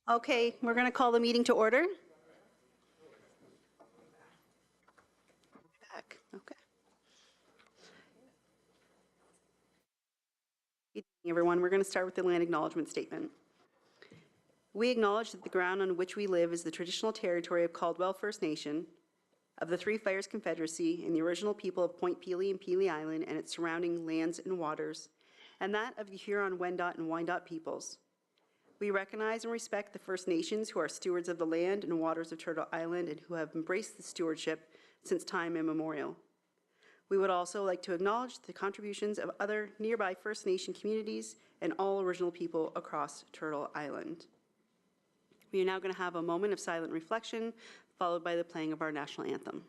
Okay, we're going to call the meeting to order. Back. Okay. Good evening, everyone. We're going to start with the land acknowledgement statement. We acknowledge that the ground on which we live is the traditional territory of Caldwell First Nation, of the Three Fires Confederacy, and the original people of Point Pelee and Pelee Island and its surrounding lands and waters, and that of the Huron-Wendat and Wyandot peoples. We recognize and respect the First Nations who are stewards of the land and waters of Turtle Island and who have embraced the stewardship since time immemorial. We would also like to acknowledge the contributions of other nearby First Nation communities and all original people across Turtle Island. We are now going to have a moment of silent reflection, followed by the playing of our national anthem.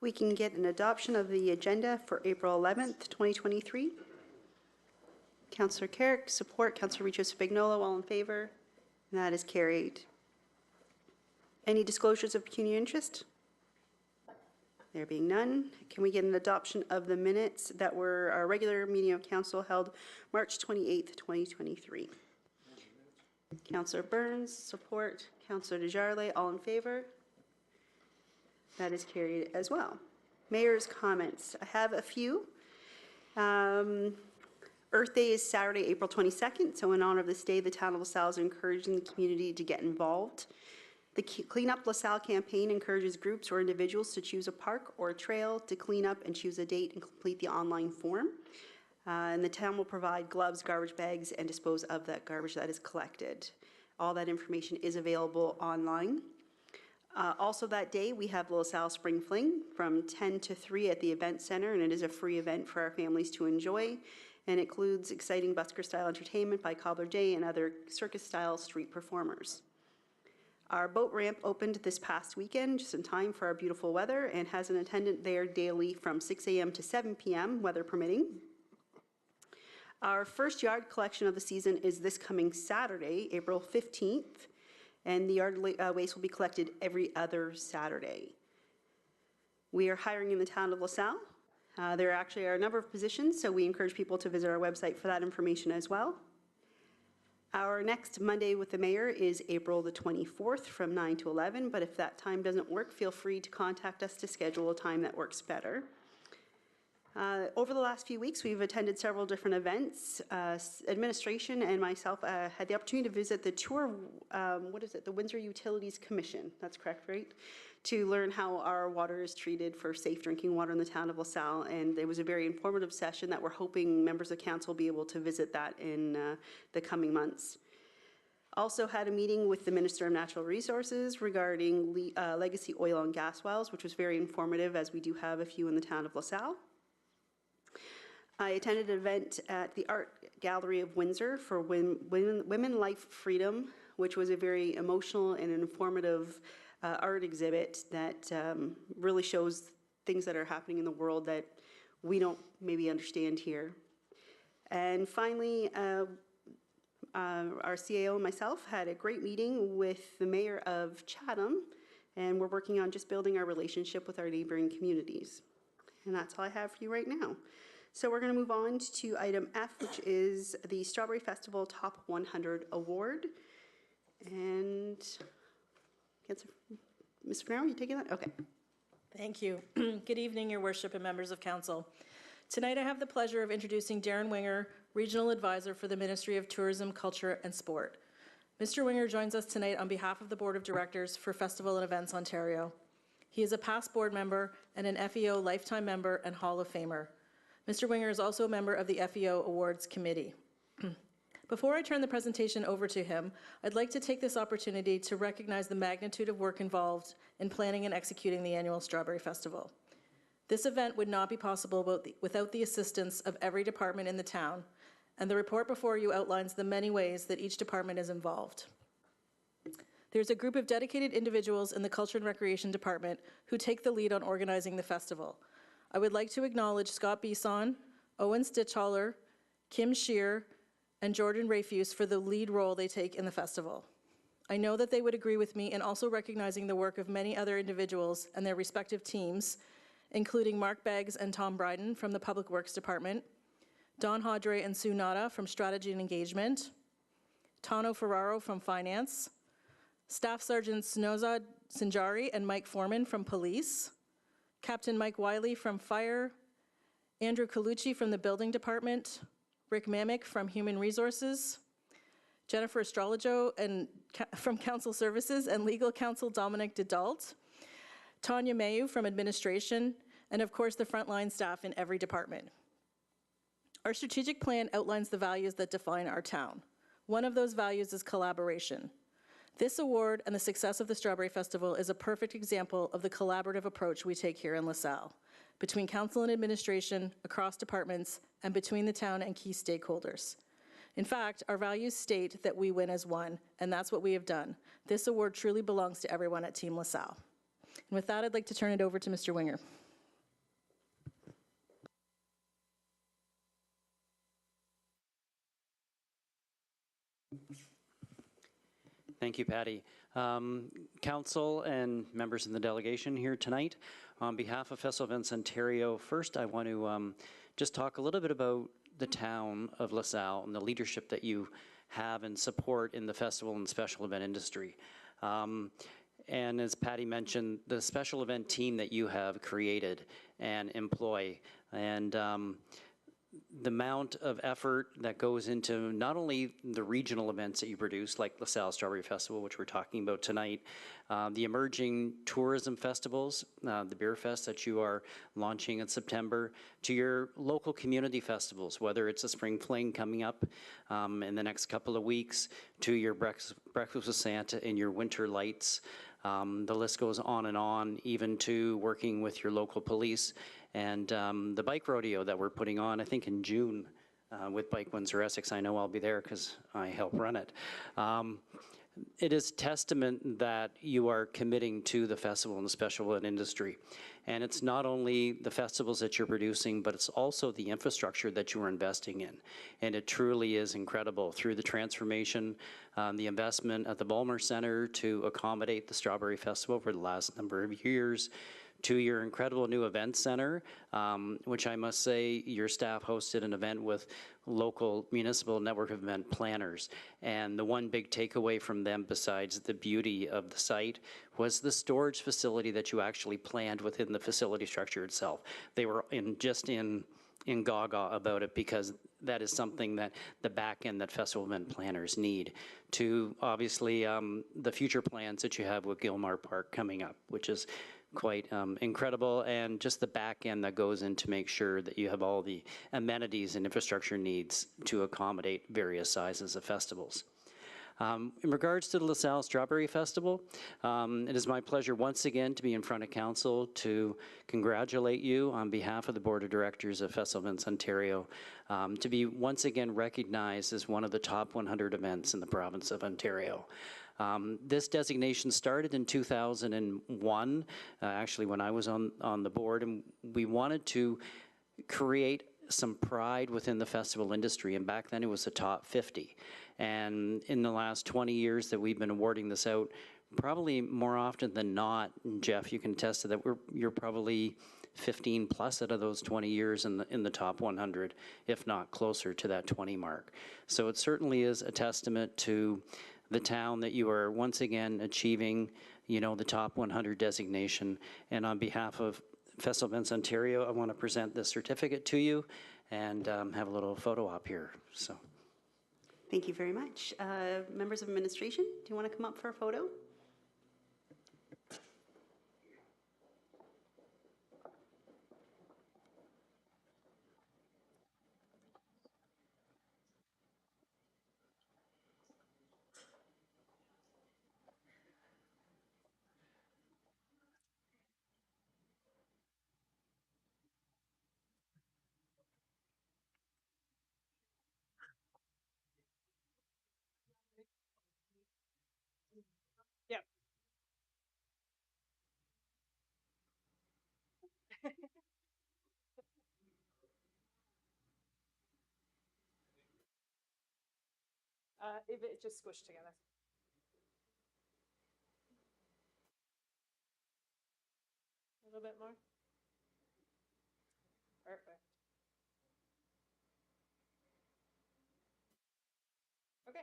We can get an adoption of the agenda for April 11th, 2023. Councillor Carrick, support. Councillor Riccio-Spagnolo, all in favor? And that is carried. Any disclosures of pecuniary interest? There being none, can we get an adoption of the minutes that were our regular meeting of council held March 28th, 2023? Councillor Burns, support. Councillor Desjardins, all in favor? That is carried as well. Mayor's comments. I have a few. Earth Day is Saturday, April 22nd. So in honor of this day, the town of LaSalle is encouraging the community to get involved. The Clean Up LaSalle campaign encourages groups or individuals to choose a park or a trail to clean up and choose a date and complete the online form. And the town will provide gloves, garbage bags, and dispose of that garbage that is collected. All that information is available online. Also that day, we have LaSalle Spring Fling from 10 to 3 at the event center, and it is a free event for our families to enjoy, and includes exciting busker-style entertainment by Cobbler Day and other circus-style street performers. Our boat ramp opened this past weekend, just in time for our beautiful weather, and has an attendant there daily from 6 a.m. to 7 p.m., weather permitting. Our first yard collection of the season is this coming Saturday, April 15th. And the yard waste will be collected every other Saturday. We are hiring in the town of LaSalle. There actually are a number of positions, so we encourage people to visit our website for that information as well. Our next Monday with the mayor is April the 24th from 9 to 11, but if that time doesn't work, feel free to contact us to schedule a time that works better. Over the last few weeks, we've attended several different events. Administration and myself had the opportunity to visit the tour, the Windsor Utilities Commission, that's correct, right? To learn how our water is treated for safe drinking water in the town of LaSalle, and it was a very informative session that we're hoping members of council will be able to visit that in the coming months. Also had a meeting with the Minister of Natural Resources regarding legacy oil and gas wells, which was very informative, as we do have a few in the town of LaSalle. I attended an event at the Art Gallery of Windsor for Women Life Freedom, which was a very emotional and informative art exhibit that really shows things that are happening in the world that we don't maybe understand here. And finally, our CAO and myself had a great meeting with the mayor of Chatham, and we're working on just building our relationship with our neighboring communities. And that's all I have for you right now. So we're going to move on to item F, which is the Strawberry Festival Top 100 Award. And Mr. Farrow, you taking that? Okay. Thank you. Good evening, Your Worship and members of council. Tonight I have the pleasure of introducing Darren Winger, Regional Advisor for the Ministry of Tourism, Culture and Sport. Mr. Winger joins us tonight on behalf of the Board of Directors for Festival and Events Ontario. He is a past board member and an FEO Lifetime Member and Hall of Famer. Mr. Winger is also a member of the FEO Awards Committee. Before I turn the presentation over to him, I'd like to take this opportunity to recognize the magnitude of work involved in planning and executing the annual Strawberry Festival. This event would not be possible without the assistance of every department in the town, and the report before you outlines the many ways that each department is involved. There's a group of dedicated individuals in the Culture and Recreation Department who take the lead on organizing the festival. I would like to acknowledge Scott Bisson, Owen Stitchholler, Kim Shear, and Jordan Rafuse for the lead role they take in the festival. I know that they would agree with me in also recognizing the work of many other individuals and their respective teams, including Mark Beggs and Tom Bryden from the Public Works Department, Don Hodre and Sue Nada from Strategy and Engagement, Tano Ferraro from Finance, Staff Sergeants Nozad Sinjari and Mike Foreman from Police, Captain Mike Wiley from Fire, Andrew Colucci from the Building Department, Rick Mamick from Human Resources, Jennifer Astrologo from Council Services, and Legal Counsel Dominic Dedalt, Tanya Mayu from Administration, and of course the frontline staff in every department. Our strategic plan outlines the values that define our town. One of those values is collaboration. This award and the success of the Strawberry Festival is a perfect example of the collaborative approach we take here in LaSalle, between council and administration, across departments, and between the town and key stakeholders. In fact, our values state that we win as one, and that's what we have done. This award truly belongs to everyone at Team LaSalle. And with that, I'd like to turn it over to Mr. Winger. Thank you, Patty. Council and members in the delegation here tonight, on behalf of Festival Events Ontario, first I want to just talk a little bit about the town of LaSalle and the leadership that you have and support in the festival and special event industry. And as Patty mentioned, the special event team that you have created and employ, and the amount of effort that goes into not only the regional events that you produce, like LaSalle Strawberry Festival, which we're talking about tonight, the emerging tourism festivals, the Beer Fest that you are launching in September, to your local community festivals, whether it's a Spring Fling coming up in the next couple of weeks, to your Breakfast with Santa and your Winter Lights. The list goes on, even to working with your local police and the bike rodeo that we're putting on, I think in June with Bike Windsor Essex. I know I'll be there because I help run it. It is testament that you are committing to the festival and the special event industry. And it's not only the festivals that you're producing, but it's also the infrastructure that you are investing in. And it truly is incredible through the transformation, the investment at the Ballmer Center to accommodate the Strawberry Festival for the last number of years, to your incredible new event center, which I must say your staff hosted an event with local municipal network of event planners. And the one big takeaway from them, besides the beauty of the site, was the storage facility that you actually planned within the facility structure itself. They were just in gaga about it, because that is something that the back end that festival event planners need to obviously the future plans that you have with Gilmar Park coming up, which is quite incredible, and just the back end that goes in to make sure that you have all the amenities and infrastructure needs to accommodate various sizes of festivals. In regards to the LaSalle Strawberry Festival, it is my pleasure once again to be in front of council to congratulate you on behalf of the Board of Directors of Festival Events Ontario, to be once again recognized as one of the top 100 events in the province of Ontario. This designation started in 2001, actually when I was on the board, and we wanted to create some pride within the festival industry, and back then it was the top 50. And in the last 20 years that we've been awarding this out, probably more often than not, and Jeff, you can attest to that, you're probably 15 plus out of those 20 years in the top 100, if not closer to that 20 mark. So it certainly is a testament to the town that you are once again achieving, you know, the top 100 designation. And on behalf of Festival Events Ontario, I want to present this certificate to you and have a little photo op here. So, Thank you very much. Members of administration, do you want to come up for a photo? Yep. If it just squished together. A little bit more. Perfect. Okay.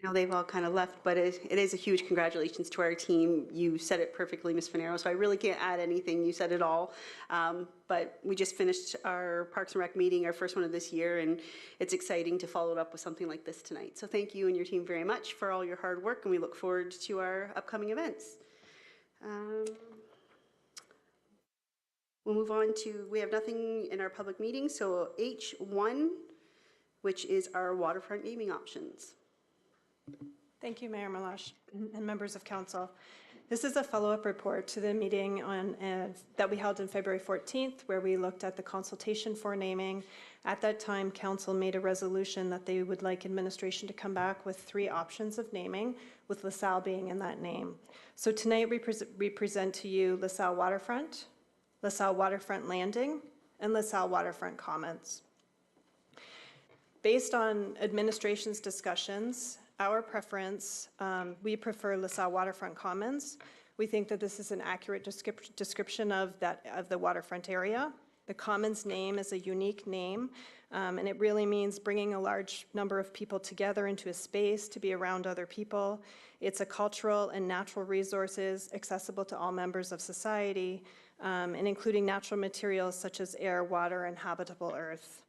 Now they've all kind of left, but it is a huge congratulations to our team. You said it perfectly, Ms. Finero, so I really can't add anything. You said it all. But we just finished our Parks and Rec meeting, our first one of this year, and it's exciting to follow it up with something like this tonight. So thank you and your team very much for all your hard work, and we look forward to our upcoming events. We'll move on to, we have nothing in our public meeting, so H1, which is our waterfront gaming options. Thank you, Mayor Malash and members of council. This is a follow-up report to the meeting that we held on February 14th, where we looked at the consultation for naming. At that time, council made a resolution that they would like administration to come back with 3 options of naming, with LaSalle being in that name. So tonight we present to you LaSalle Waterfront, LaSalle Waterfront Landing, and LaSalle Waterfront Commons. Based on administration's discussions, our preference, we prefer LaSalle Waterfront Commons. We think that this is an accurate description of the waterfront area. The Commons name is a unique name, and it really means bringing a large number of people together into a space to be around other people. It's a cultural and natural resources accessible to all members of society, and including natural materials such as air, water, and habitable earth.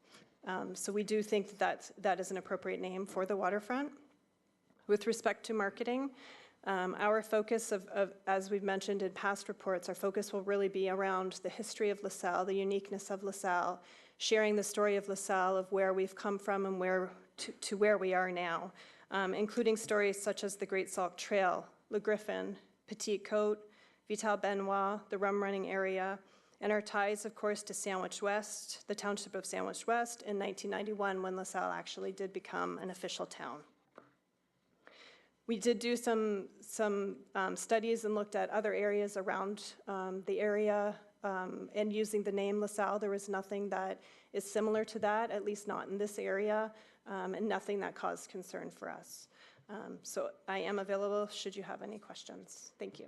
So we do think that that is an appropriate name for the waterfront. With respect to marketing, our focus as we've mentioned in past reports, our focus will really be around the history of LaSalle, the uniqueness of LaSalle, sharing the story of LaSalle, of where we've come from and to where we are now, including stories such as the Great Sauk Trail, Le Griffin, Petite Côte, Vital Benoit, the rum running area, and our ties, of course, to Sandwich West, the township of Sandwich West in 1991, when LaSalle actually did become an official town. We did do some studies and looked at other areas around the area, and using the name LaSalle, there was nothing that is similar to that, at least not in this area, and nothing that caused concern for us. So I am available should you have any questions. Thank you.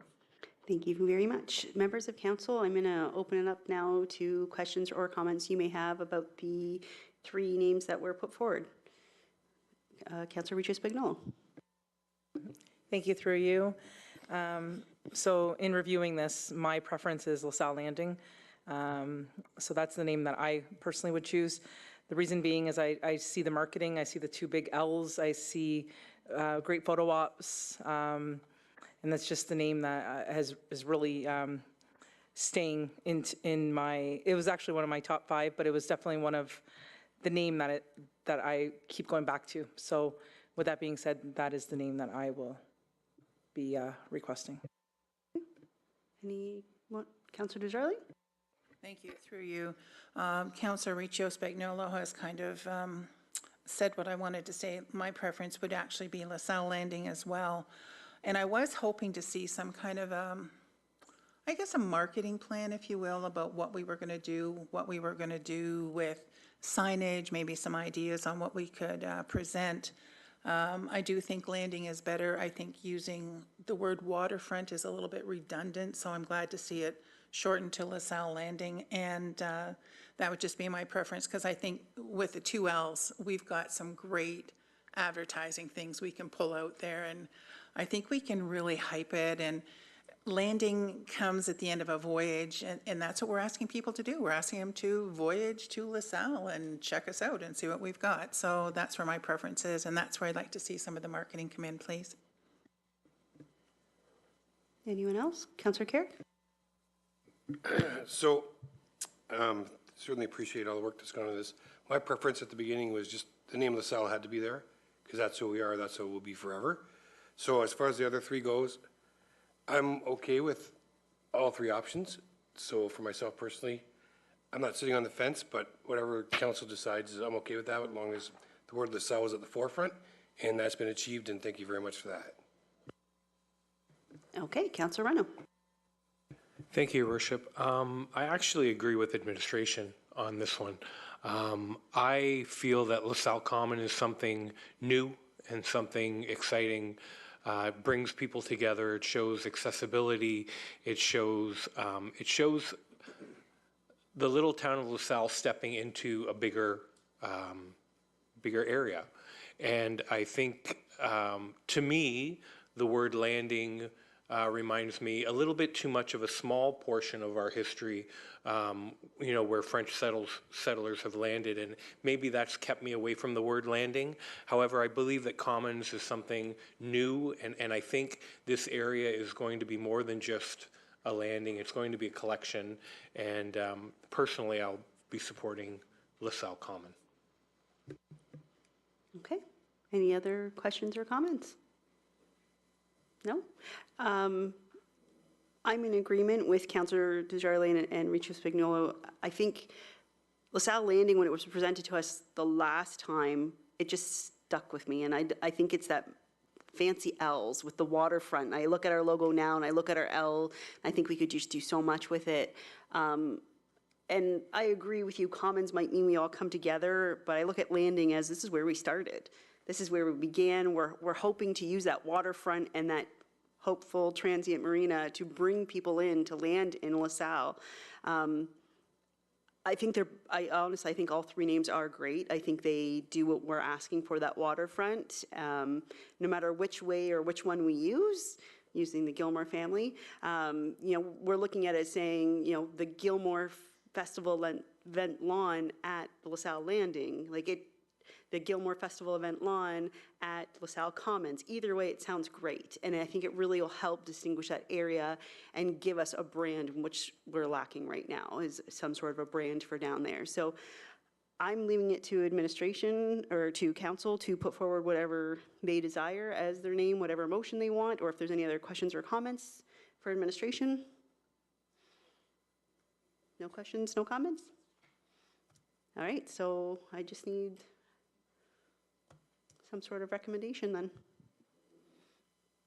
Thank you very much. Members of council, I'm going to open it up now to questions or comments you may have about the 3 names that were put forward. Councilor Riches-Bignolo. Thank you, through you. So in reviewing this, my preference is LaSalle Landing. So that's the name that I personally would choose. The reason being is I see the marketing, I see the 2 big L's, I see great photo ops. And that's just the name that is really staying in my, it was actually one of my top 5, but it was definitely one of the name that I keep going back to. So with that being said, that is the name that I will be requesting. Anyone? Councillor Desjardins? Thank you. Through you, Councillor Riccio Spagnolo has kind of said what I wanted to say. My preference would actually be LaSalle Landing as well. And I was hoping to see some kind of, I guess, a marketing plan, if you will, about what we were going to do, with signage, maybe some ideas on what we could present. I do think landing is better. I think using the word waterfront is a little bit redundant, so I'm glad to see it shortened to LaSalle Landing. And that would just be my preference, because I think with the 2 Ls, we've got some great advertising things we can pull out there. And I think we can really hype it. And landing comes at the end of a voyage, and that's what we're asking people to do. We're asking them to voyage to LaSalle and check us out and see what we've got. So that's where my preference is, and that's where I'd like to see some of the marketing come in, please. Anyone else? Councillor Carrick? So, certainly appreciate all the work that's gone into this. My preference at the beginning was just the name LaSalle had to be there, because that's who we are, that's who we'll be forever. So as far as the other 3 goes, I'm okay with all 3 options. So for myself personally, I'm not sitting on the fence, but whatever council decides, I'm okay with that, as long as the word LaSalle is at the forefront, and that's been achieved, and thank you very much for that. Okay, Councillor Reno. Thank you, Your Worship. I actually agree with administration on this one. I feel that LaSalle Common is something new and something exciting. It brings people together. It shows accessibility. It shows the little town of LaSalle stepping into a bigger area. And I think, to me, the word landing reminds me a little bit too much of a small portion of our history, where French settlers have landed, and maybe that's kept me away from the word landing. However, I believe that commons is something new, and I think this area is going to be more than just a landing. It's going to be a collection, and personally, I'll be supporting LaSalle Common. Okay. Any other questions or comments? No? I'm in agreement with Councillor Desjardins and Riccio Spagnolo. I think LaSalle Landing, when it was presented to us the last time, it just stuck with me. And I think it's that fancy L's with the waterfront. I look at our logo now and I look at our L, I think we could just do so much with it. And I agree with you, commons might mean we all come together, but I look at landing as this is where we started. This is where we began. We're hoping to use that waterfront and that hopeful transient marina to bring people in to land in LaSalle. I think honestly, I think all 3 names are great. I think they do what we're asking for, that waterfront. No matter which way or which one we use, using the Gilmore family, we're looking at it saying, the Gilmore Festival event lawn at LaSalle Landing, the Gilmore Festival event lawn at LaSalle Commons. Either way, it sounds great. And I think it really will help distinguish that area and give us a brand, which we're lacking right now, is some sort of a brand for down there. So I'm leaving it to administration or to council to put forward whatever they desire as their name, whatever motion they want, or if there's any other questions or comments for administration. No questions, no comments? All right, so I just need some sort of recommendation then.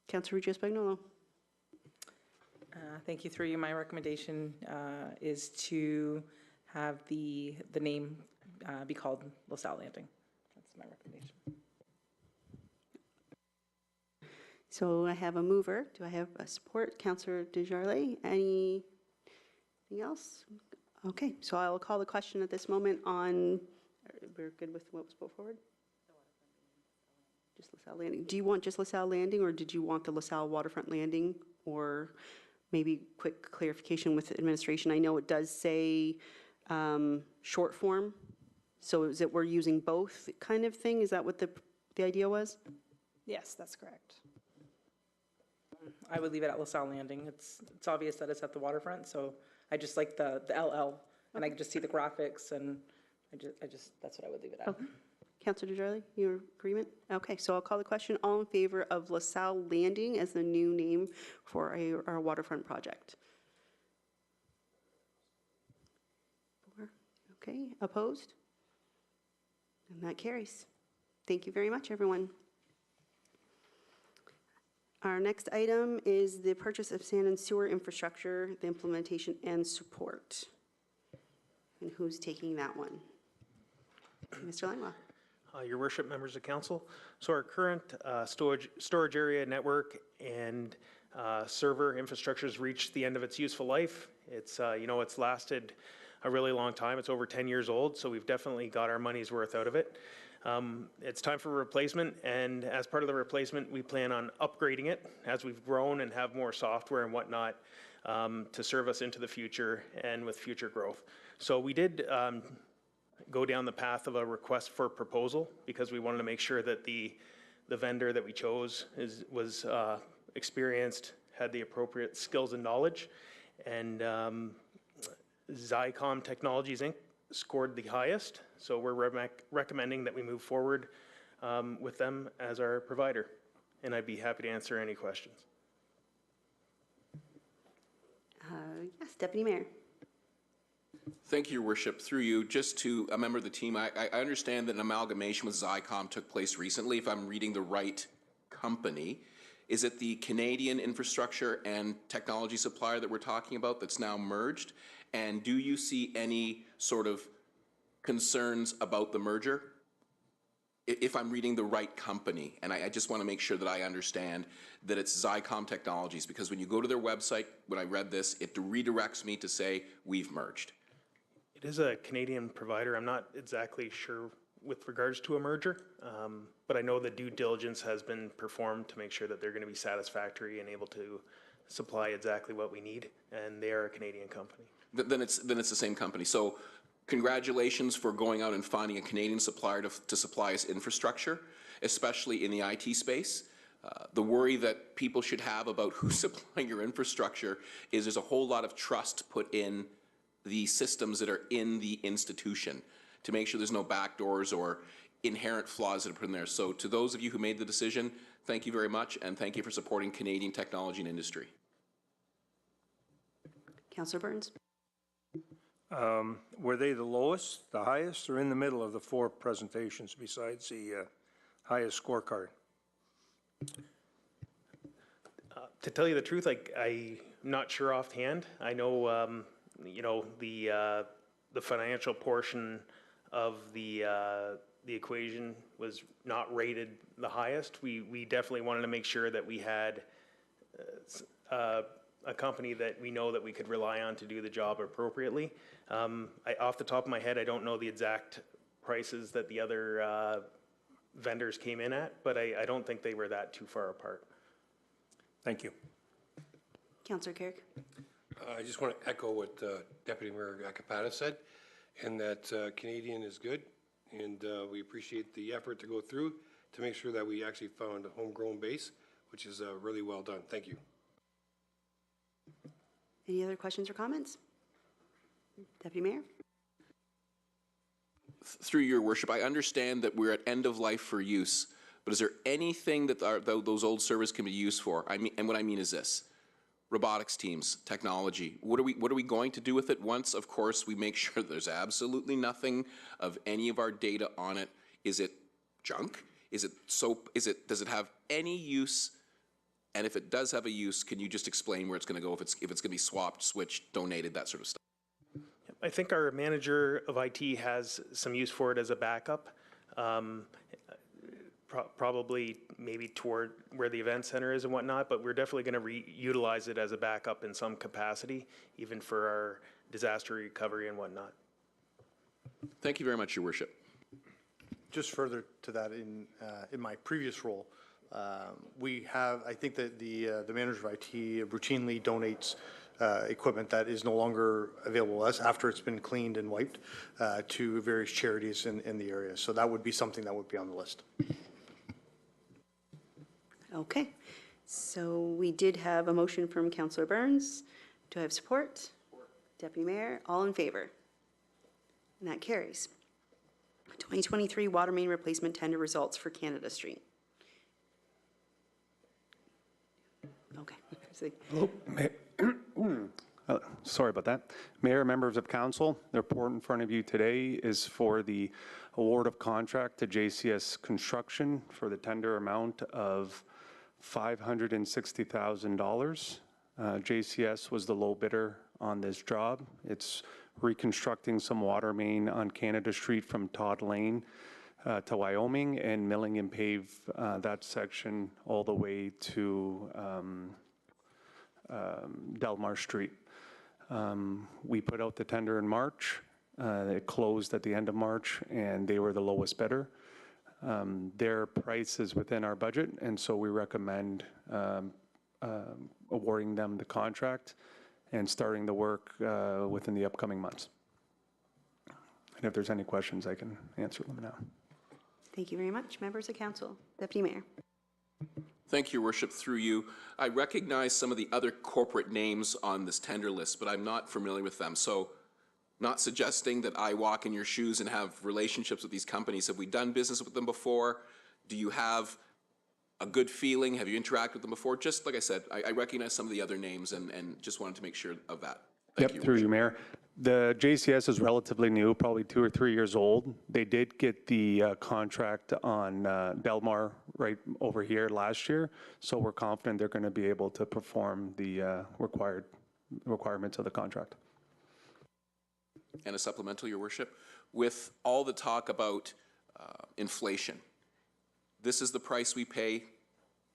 Councillor Riccio Spagnolo. Thank you. Through you, my recommendation is to have the name be called LaSalle Landing. That's my recommendation. So I have a mover. Do I have a support? Councillor Desjardins. Anything else? Okay, so I'll call the question at this moment on, we're good with what was put forward? Just LaSalle Landing. Do you want just LaSalle Landing, or did you want the LaSalle Waterfront Landing? Or maybe quick clarification with administration. I know it does say short form. So is it we're using both kind of thing? Is that what the idea was? Yes, that's correct. I would leave it at LaSalle Landing. It's obvious that it's at the waterfront, so I just like the LL, and I can just see the graphics, and I just, that's what I would leave it at. Councilor Desjardins, your agreement? Okay, so I'll call the question. All in favor of LaSalle Landing as the new name for our waterfront project? 4. Okay, opposed? And that carries. Thank you very much, everyone. Our next item is the purchase of sand and sewer infrastructure, the implementation and support. And who's taking that one? Mr. Langlois. Your worship, members of council. So our current storage area network and server infrastructure has reached the end of its useful life. It's, it's lasted a really long time. It's over 10 years old, so we've definitely got our money's worth out of it. It's time for replacement, and as part of the replacement, we plan on upgrading it as we've grown and have more software and whatnot to serve us into the future and with future growth. So we did go down the path of a request for proposal because we wanted to make sure that the vendor that we chose was experienced, had the appropriate skills and knowledge, and Zycom Technologies Inc. scored the highest, so we're recommending that we move forward with them as our provider, and I'd be happy to answer any questions. Yes, Deputy Mayor. Thank you, Your Worship. Through you, just to a member of the team, I understand that an amalgamation with Zycom took place recently, if I'm reading the right company. Is it the Canadian infrastructure and technology supplier that we're talking about that's now merged? And do you see any sort of concerns about the merger? If I'm reading the right company, and I just want to make sure that I understand that it's Zycom Technologies, because when you go to their website, when I read this, it redirects me to say, we've merged. It is a Canadian provider. I'm not exactly sure with regards to a merger, but I know the due diligence has been performed to make sure that they're going to be satisfactory and able to supply exactly what we need, and they are a Canadian company. Then it's the same company. So congratulations for going out and finding a Canadian supplier to supply us infrastructure, especially in the IT space. The worry that people should have about who's supplying your infrastructure is there's a whole lot of trust put in the systems that are in the institution to make sure there's no backdoors or inherent flaws that are put in there. So to those of you who made the decision, thank you very much, and thank you for supporting Canadian technology and industry. Councillor Burns. Were they the lowest, the highest, or in the middle of the 4 presentations besides the highest scorecard? To tell you the truth, I'm not sure offhand. I know, the financial portion of the equation was not rated the highest. We definitely wanted to make sure that we had a company that we know that we could rely on to do the job appropriately. Off the top of my head, I don't know the exact prices that the other vendors came in at, but I don't think they were that too far apart. Thank you. Councillor Carrick. I just want to echo what Deputy Mayor Akapatis said, and that Canadian is good, and we appreciate the effort to go through to make sure that we actually found a homegrown base, which is really well done. Thank you. Any other questions or comments? Deputy Mayor? Through your worship, I understand that we're at end of life for use, but is there anything that those old servers can be used for? And what I mean is this: robotics teams, technology. What are we going to do with it once, of course, we make sure there's absolutely nothing of any of our data on it? Is it junk? Is it soap? Does it have any use? And if it does have a use, can you just explain where it's going to go, if it's going to be swapped, switched, donated, that sort of stuff? I think our manager of IT has some use for it as a backup, probably maybe toward where the event center is and whatnot, but we're definitely going to utilize it as a backup in some capacity, even for our disaster recovery and whatnot. Thank you very much, Your Worship. Just further to that, in my previous role, I think that the manager of IT routinely donates equipment that is no longer available to us after it's been cleaned and wiped to various charities in the area. So that would be something that would be on the list. Okay. So we did have a motion from Councillor Burns. Do I have support? Deputy Mayor, all in favor? And that carries. 2023 water main replacement tender results for Canada Street. Okay. Sorry about that. Mayor, members of council, the report in front of you today is for the award of contract to JCS Construction for the tender amount of $560,000. JCS was the low bidder on this job. It's reconstructing some water main on Canada Street from Todd Lane to Wyoming and milling and pave that section all the way to Delmar Street. We put out the tender in March. It closed at the end of March, and they were the lowest bidder. Their price is within our budget, and so we recommend awarding them the contract and starting the work within the upcoming months. And if there's any questions, I can answer them now. Thank you very much. Members of council. Deputy Mayor. Thank you, Your Worship. Through you, I recognize some of the other corporate names on this tender list, but I'm not familiar with them. So, not suggesting that I walk in your shoes and have relationships with these companies. Have we done business with them before? Do you have a good feeling? Have you interacted with them before? Just like I said, I recognize some of the other names and just wanted to make sure of that. Thank you, Through you, Mayor. The JCS is relatively new, probably 2 or 3 years old. They did get the contract on Delmar right over here last year, so we're confident they're going to be able to perform the requirements of the contract. And a supplemental, Your Worship. With all the talk about inflation, this is the price we pay.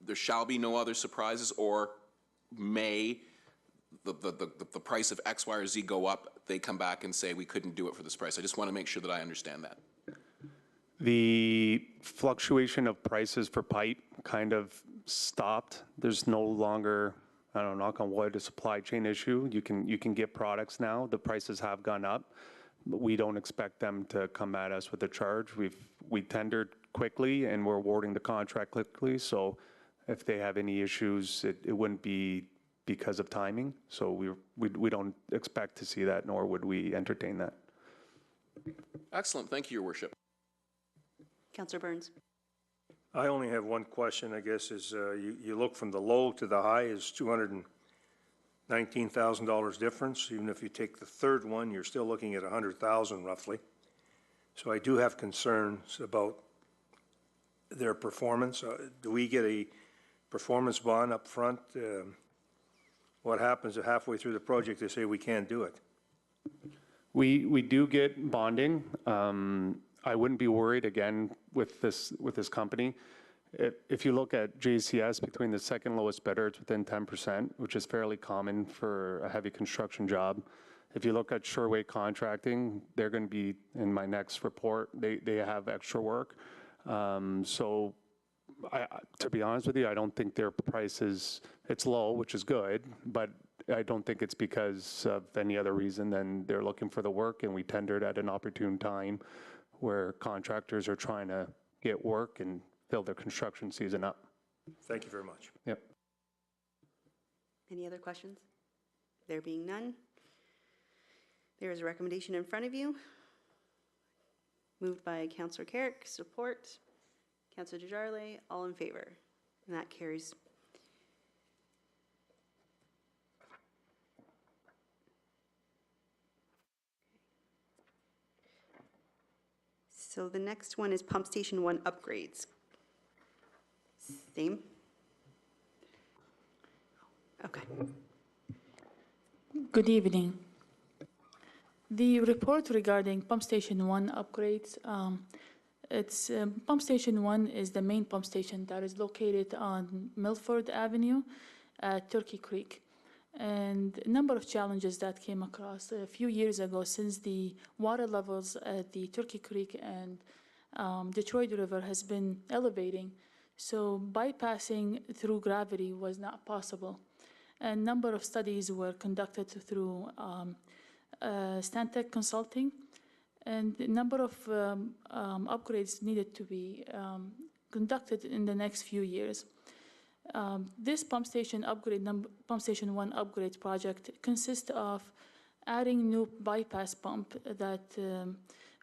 There shall be no other surprises, or may the price of X, Y, or Z go up, they come back and say we couldn't do it for this price. I just want to make sure that I understand that. The fluctuation of prices for pipe kind of stopped. There's no longer, I don't know, knock on wood, a supply chain issue. You can get products now. The prices have gone up, but we don't expect them to come at us with a charge. We tendered quickly and we're awarding the contract quickly. So if they have any issues, it wouldn't be because of timing. So we don't expect to see that, nor would we entertain that. Excellent. Thank you, Your Worship. Councillor Burns. I only have one question, I guess, is you look from the low to the high is $219,000 difference. Even if you take the third one, you're still looking at $100,000 roughly. So I do have concerns about their performance. Do we get a performance bond up front? What happens if halfway through the project they say we can't do it? We do get bonding. I wouldn't be worried again with this company. If you look at JCS, between the second lowest bidder, it's within 10%, which is fairly common for a heavy construction job. If you look at Sherway Contracting, they're going to be in my next report. They have extra work. So to be honest with you, I don't think their price it's low, which is good, but I don't think it's because of any other reason than they're looking for the work, and we tendered at an opportune time where contractors are trying to get work and fill their construction season up. Thank you very much. Yep. Any other questions? There being none, there is a recommendation in front of you. Moved by Councillor Carrick, support. Councillor Desjardins, all in favor. And that carries. So the next one is Pump Station 1 upgrades. Same? Okay. Good evening. The report regarding Pump Station 1 upgrades, Pump Station 1 is the main pump station that is located on Milford Avenue at Turkey Creek. And a number of challenges that came across a few years ago, since the water levels at the Turkey Creek and Detroit River has been elevating. So bypassing through gravity was not possible. A number of studies were conducted through Stantec Consulting, and a number of upgrades needed to be conducted in the next few years. This pump station upgrade, pump station 1 upgrade project consists of adding new bypass pump that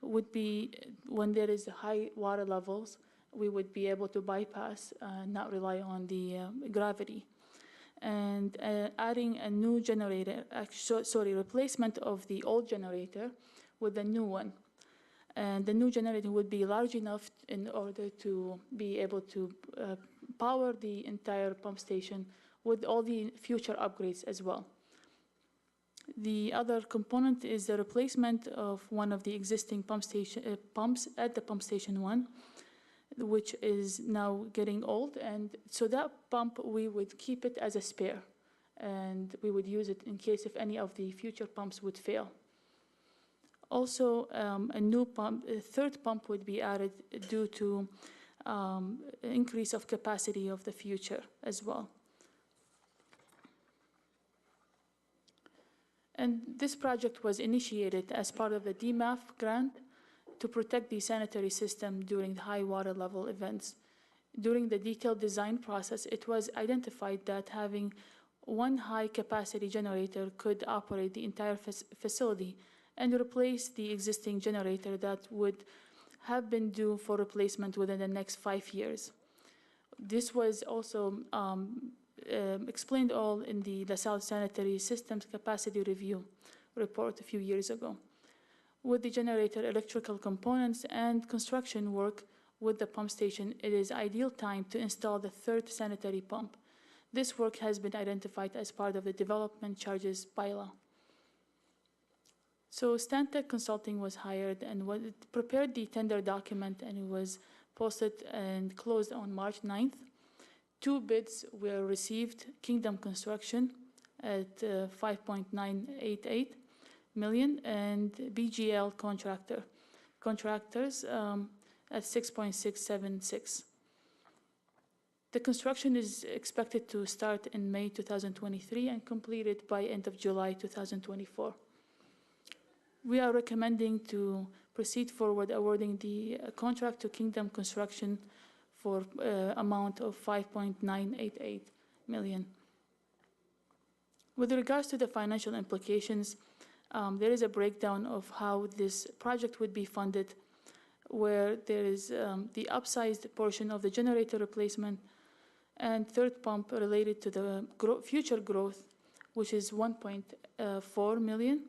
would be, when there is high water levels, we would be able to bypass, not rely on the gravity. And adding a new generator, replacement of the old generator with a new one. And the new generator would be large enough in order to be able to power the entire pump station with all the future upgrades as well. The other component is the replacement of one of the existing pump station pumps at the pump station 1, which is now getting old, and so that pump we would keep it as a spare, and we would use it in case if any of the future pumps would fail. Also, a new pump, a third pump would be added due to increase of capacity of the future as well. And this project was initiated as part of the DMAF grant to protect the sanitary system during the high water level events. During the detailed design process, it was identified that having one high capacity generator could operate the entire facility and replace the existing generator that would have been due for replacement within the next 5 years. This was also explained all in the LaSalle Sanitary Systems Capacity Review report a few years ago. With the generator, electrical components, and construction work with the pump station, it is ideal time to install the third sanitary pump. This work has been identified as part of the development charges bylaw. So Stantec Consulting was hired and prepared the tender document, and it was posted and closed on March 9th. 2 bids were received: Kingdom Construction at $5.988 million and BGL Contractors at $6.676. The construction is expected to start in May 2023 and completed by end of July 2024. We are recommending to proceed forward awarding the contract to Kingdom Construction for amount of $5.988 million. With regards to the financial implications, there is a breakdown of how this project would be funded, where there is the upsized portion of the generator replacement and third pump related to the future growth, which is $1.4 million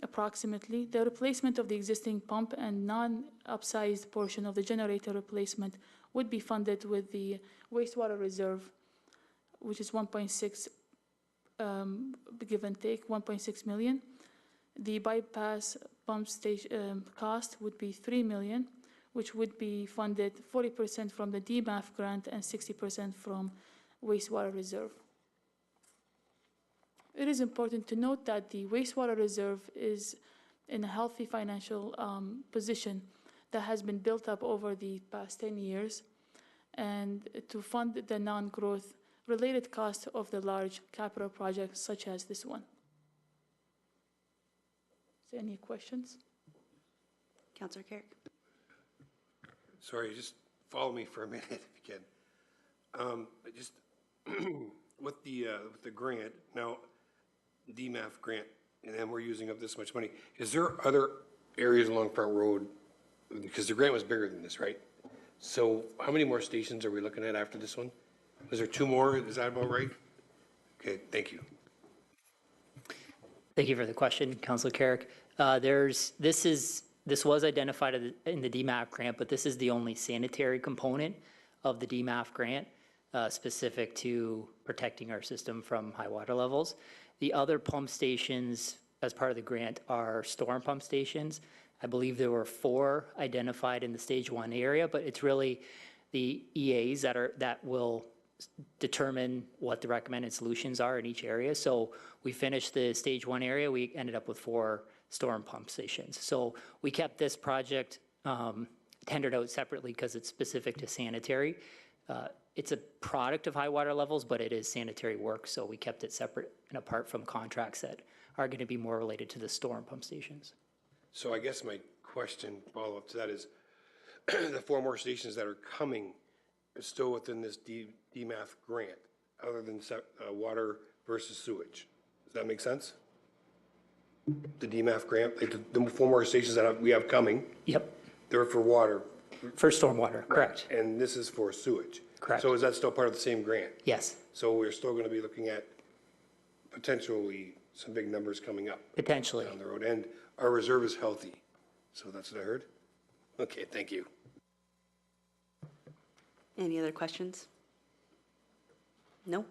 approximately. The replacement of the existing pump and non-upsized portion of the generator replacement would be funded with the wastewater reserve, which is 1.6, give and take, 1.6 million. The bypass pump station cost would be $3 million, which would be funded 40% from the DMAF grant and 60% from wastewater reserve. It is important to note that the wastewater reserve is in a healthy financial position that has been built up over the past 10 years, and to fund the non-growth related costs of the large capital projects such as this one. Is there any questions? Councillor Carrick. Sorry, just follow me for a minute if you can. Just with the grant, now DMAF grant, and then we're using up this much money. Is there other areas along Front Road, because the grant was bigger than this, right? So how many more stations are we looking at after this one? Was there 2 more? Is that about right? Okay, thank you. Thank you for the question, Councilor Carrick. This was identified in the DMAF grant, but this is the only sanitary component of the DMAF grant specific to protecting our system from high water levels. The other pump stations as part of the grant are storm pump stations. I believe there were 4 identified in the stage 1 area, but it's really the EAs that will determine what the recommended solutions are in each area. So we finished the stage 1 area, we ended up with 4 storm pump stations. So we kept this project tendered out separately because it's specific to sanitary. It's a product of high water levels, but it is sanitary work, so we kept it separate and apart from contracts that are going to be more related to the storm pump stations. So I guess my question, follow-up to that is, the 4 more stations that are coming are still within this DMAF grant, other than water versus sewage. Does that make sense? The DMAF grant, like the 4 more stations that we have coming, Yep, they're for water. for stormwater, correct. And this is for sewage. Correct. So is that still part of the same grant? Yes, So we're still going to be looking at potentially some big numbers coming up potentially. down the road. And our reserve is healthy. So that's what I heard? Okay, thank you. Any other questions? No?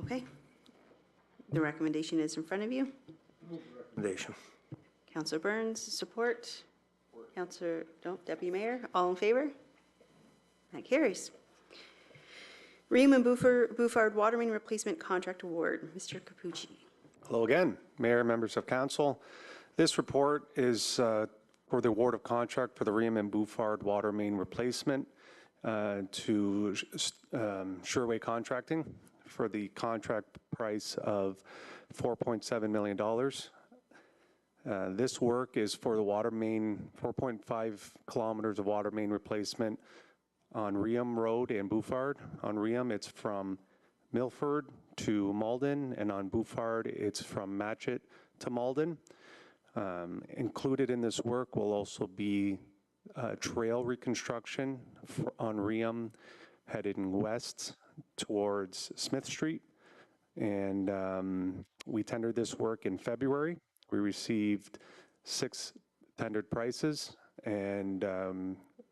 Okay. The recommendation is in front of you. Recommendation. Councillor Burns, support. Councillor, no, Deputy Mayor, all in favor? That carries. Ream and Buford Water Main Replacement Contract Award. Mr. Capucci. Hello again, Mayor, members of council. This report is for the award of contract for the Ream and Buford Water Main Replacement to Sherway Contracting for the contract price of $4.7 million. This work is for the water main, 4.5 kilometers of water main replacement on Ream Road and Buford. On Ream, it's from Milford to Malden, and on Buford, it's from Matchett to Malden. Included in this work will also be trail reconstruction on Ream heading west towards Smith Street. And we tendered this work in February. We received 6 tendered prices, and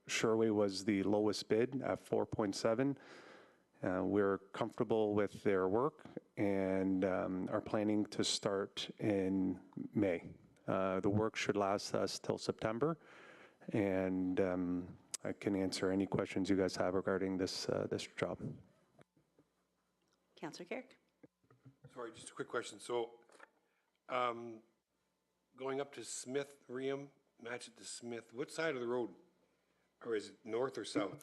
Sherway was the lowest bid at 4.7. We're comfortable with their work and are planning to start in May. The work should last us till September, and I can answer any questions you guys have regarding this job. Councillor Carrick. Sorry, just a quick question. So going up to Smith, Ream, Matchett to Smith, what side of the road? Or is it north or south?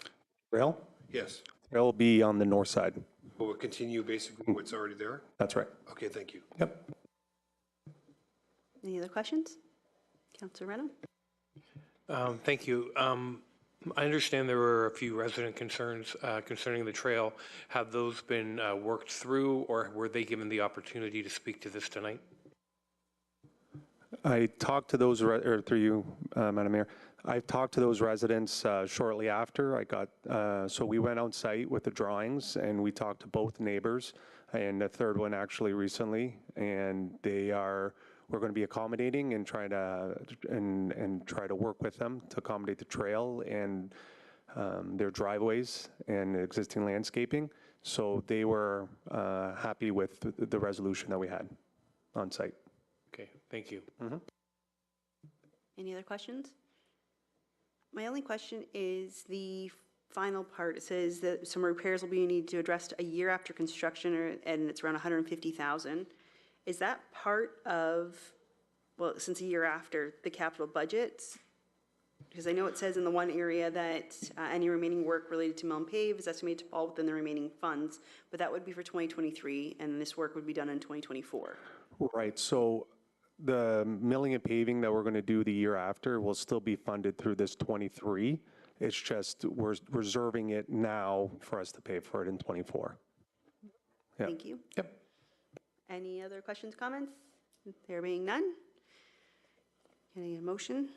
Rail? Yes. It'll be on the north side. Will it continue basically what's already there? That's right. Okay, thank you. Yep. Any other questions? Councillor Reno? Thank you. I understand there were a few resident concerns concerning the trail. Have those been worked through, or were they given the opportunity to speak to this tonight? I talked to those, or through you, Madam Mayor, I talked to those residents shortly after I got, so we went on site with the drawings and we talked to both neighbors and a third one actually recently, and we're going to be accommodating and try to work with them to accommodate the trail and their driveways and existing landscaping. So they were happy with the resolution that we had on site. Okay, thank you. Any other questions? My only question is the final part. It says that some repairs will be needed to address a year after construction, and it's around 150,000. Is that part of, well, since a year after, the capital budgets? Because I know it says in the one area that any remaining work related to mill and pave is estimated to fall within the remaining funds, but that would be for 2023, and this work would be done in 2024. Right, so the milling and paving that we're going to do the year after will still be funded through this 23. It's just we're reserving it now for us to pay for it in 24. Yeah. Thank you. Yep. Any other questions, comments? There being none, can I get a motion?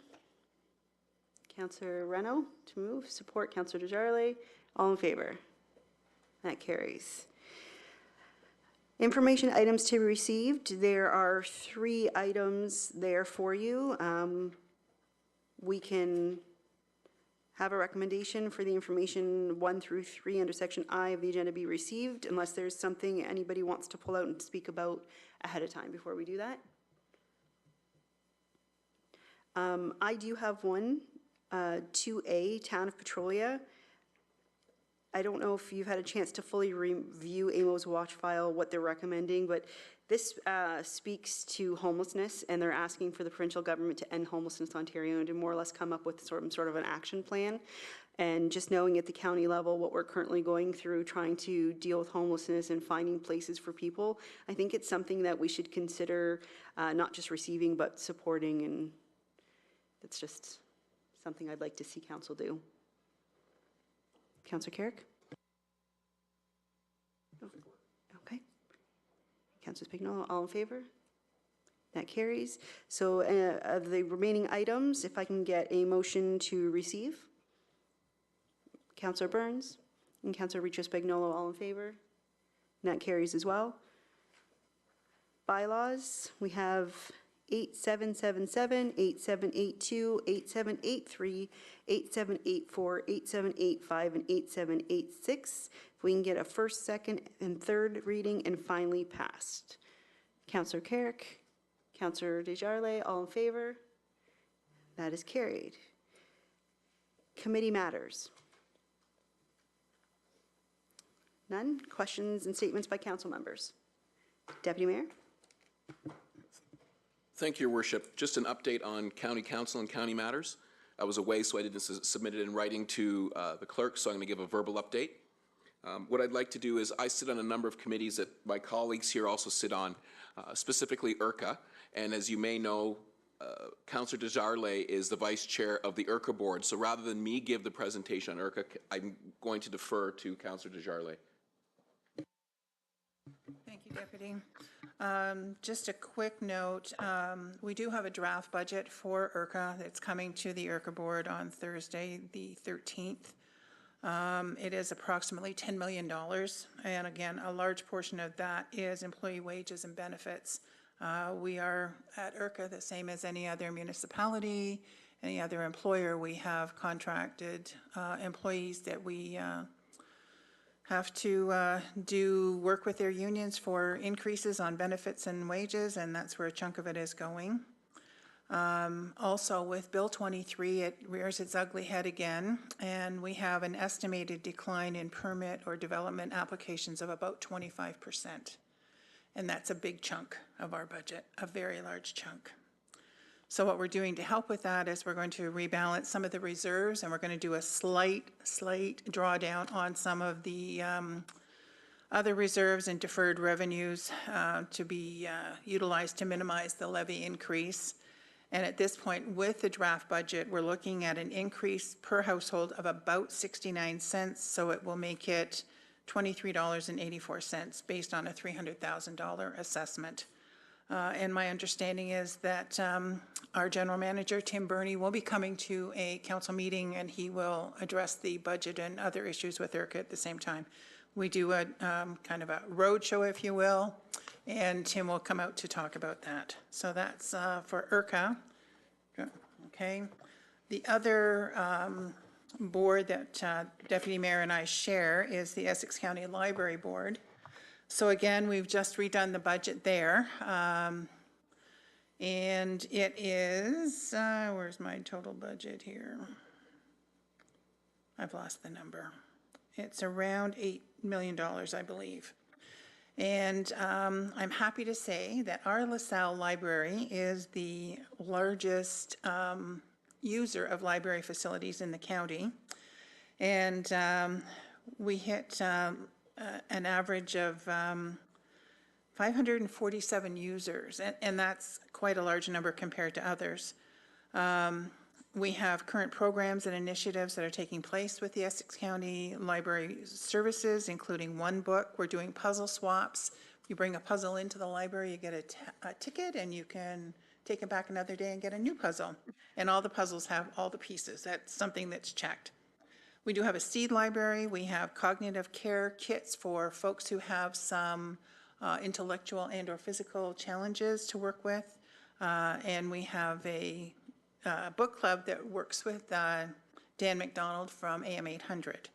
Councillor Reno to move, support Councillor Desjardins. All in favor? That carries. Information items to be received. There are 3 items there for you. We can have a recommendation for the information 1 through 3 under section I of the agenda be received, unless there's something anybody wants to pull out and speak about ahead of time before we do that. I do have one, 2A, Town of Petrolia. I don't know if you've had a chance to fully review AMO's watch file, what they're recommending, but this speaks to homelessness, and they're asking for the provincial government to end homelessness in Ontario and to more or less come up with sort of an action plan. And just knowing at the county level what we're currently going through, trying to deal with homelessness and finding places for people, I think it's something that we should consider not just receiving, but supporting, and it's just something I'd like to see council do. Councillor Carrick? Okay. Councilor Spagnuolo, all in favor? That carries. So of the remaining items, if I can get a motion to receive. Councilor Burns and Councilor Riccio Spagnuolo, all in favor? And that carries as well. Bylaws, we have 8777, 8782, 8783, 8784, 8785, and 8786. If we can get a first, second, and third reading and finally passed. Councilor Carrick, Councilor Desjardins, all in favor? That is carried. Committee matters. None? Questions and statements by council members? Deputy Mayor? Thank you, Your Worship. Just an update on County Council and county matters. I was away, so I didn't submit it in writing to the clerk, so I'm going to give a verbal update. What I'd like to do is I sit on a number of committees that my colleagues here also sit on, specifically IRCA. And as you may know, Councillor Desjardins is the vice chair of the IRCA board. So rather than me give the presentation on IRCA, I'm going to defer to Councillor Desjardins. Thank you, Deputy. Just a quick note, we do have a draft budget for IRCA that's coming to the IRCA board on Thursday, the 13th. It is approximately $10 million, and again, a large portion of that is employee wages and benefits. We are at IRCA the same as any other municipality, any other employer. We have contracted employees that we have to do work with their unions for increases on benefits and wages, and that's where a chunk of it is going. Also with Bill 23, it rears its ugly head again, and we have an estimated decline in permit or development applications of about 25%. And that's a big chunk of our budget, a very large chunk. So what we're doing to help with that is we're going to rebalance some of the reserves, and we're going to do a slight drawdown on some of the other reserves and deferred revenues to be utilized to minimize the levy increase. And at this point, with the draft budget, we're looking at an increase per household of about 69 cents, so it will make it $23.84 based on a $300,000 assessment. And my understanding is that our general manager, Tim Burney, will be coming to a council meeting, and he will address the budget and other issues with IRCA at the same time. We do a kind of a road show, if you will, and Tim will come out to talk about that. So that's for IRCA. Okay. The other board that Deputy Mayor and I share is the Essex County Library Board. So again, we've just redone the budget there. And it is, where's my total budget here? I've lost the number. It's around $8 million, I believe. And I'm happy to say that our LaSalle Library is the largest user of library facilities in the county. And we hit an average of 547 users, and that's quite a large number compared to others. We have current programs and initiatives that are taking place with the Essex County Library Services, including One Book. We're doing puzzle swaps. You bring a puzzle into the library, you get a ticket, and you can take it back another day and get a new puzzle. And all the puzzles have all the pieces. That's something that's checked. We do have a seed library. We have cognitive care kits for folks who have some intellectual and or physical challenges to work with. And we have a book club that works with Dan McDonald from AM 800.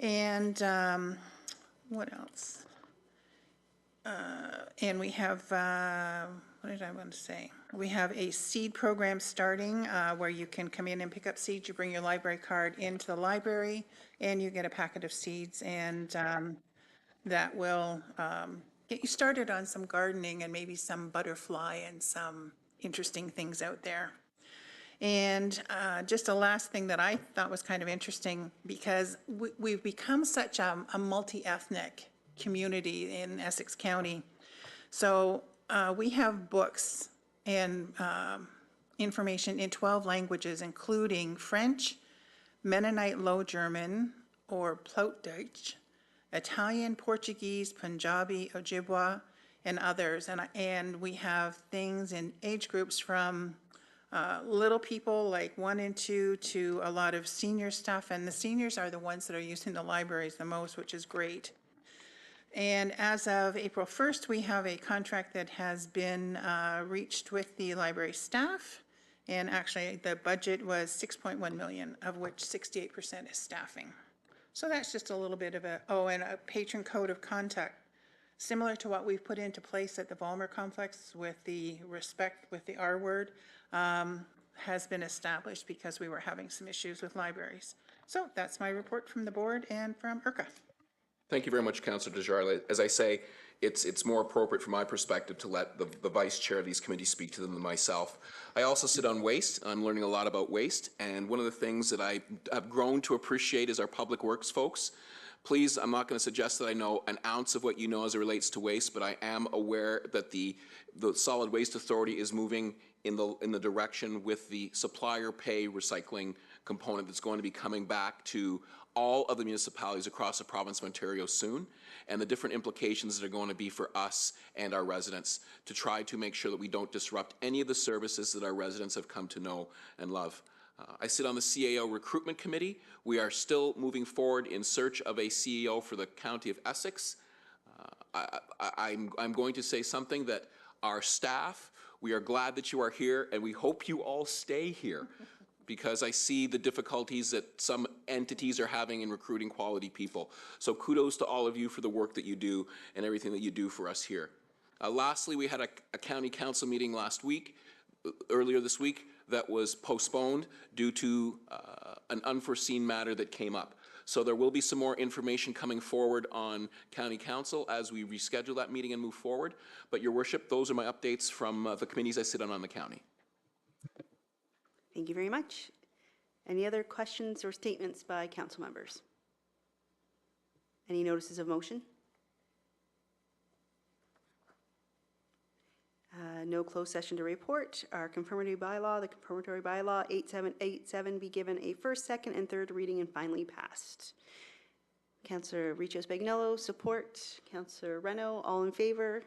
And what else? And we have, what did I want to say? We have a seed program starting where you can come in and pick up seeds. You bring your library card into the library and you get a packet of seeds, and that will get you started on some gardening and maybe some butterfly and some interesting things out there. And just a last thing that I thought was kind of interesting, because we've become such a multi-ethnic community in Essex County. So we have books and information in 12 languages, including French, Mennonite Low German, or Plautdeutsch, Italian, Portuguese, Punjabi, Ojibwa, and others. And we have things in age groups from little people like 1 and 2 to a lot of senior stuff. And the seniors are the ones that are using the libraries the most, which is great. And as of April 1st, we have a contract that has been reached with the library staff. And actually, the budget was 6.1 million, of which 68% is staffing. So that's just a little bit of and a patron code of conduct, similar to what we've put into place at the Vollmer Complex with the respect with the R word, has been established because we were having some issues with libraries. So that's my report from the board and from IRCA. Thank you very much, Councillor Desjardins. As I say, it's more appropriate from my perspective to let the vice chair of these committees speak to them than myself. I also sit on waste. I'm learning a lot about waste, and one of the things that I have grown to appreciate is our public works folks. Please, I'm not going to suggest that I know an ounce of what you know as it relates to waste, but I am aware that the Solid Waste Authority is moving in the direction with the supplier pay recycling component that's going to be coming back to all of the municipalities across the province of Ontario soon, and the different implications that are going to be for us and our residents to try to make sure that we don't disrupt any of the services that our residents have come to know and love. I sit on the CAO Recruitment Committee. We are still moving forward in search of a CEO for the County of Essex. I'm going to say something that our staff, we are glad that you are here, and we hope you all stay here, because I see the difficulties that some entities are having in recruiting quality people. So kudos to all of you for the work that you do and everything that you do for us here. Lastly, we had a county council meeting earlier this week, that was postponed due to an unforeseen matter that came up. So there will be some more information coming forward on county council as we reschedule that meeting and move forward. But your worship, those are my updates from the committees I sit on the county. Thank you very much. Any other questions or statements by council members? Any notices of motion? No closed session to report. Our confirmatory bylaw, the confirmatory bylaw 8787 be given a first, second, and third reading and finally passed. Councillor Riccio Spagnolo, support. Councillor Reno, all in favor?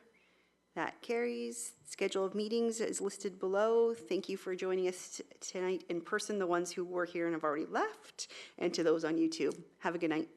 That carries. Schedule of meetings is listed below. Thank you for joining us tonight in person, the ones who were here and have already left, and to those on YouTube. Have a good night.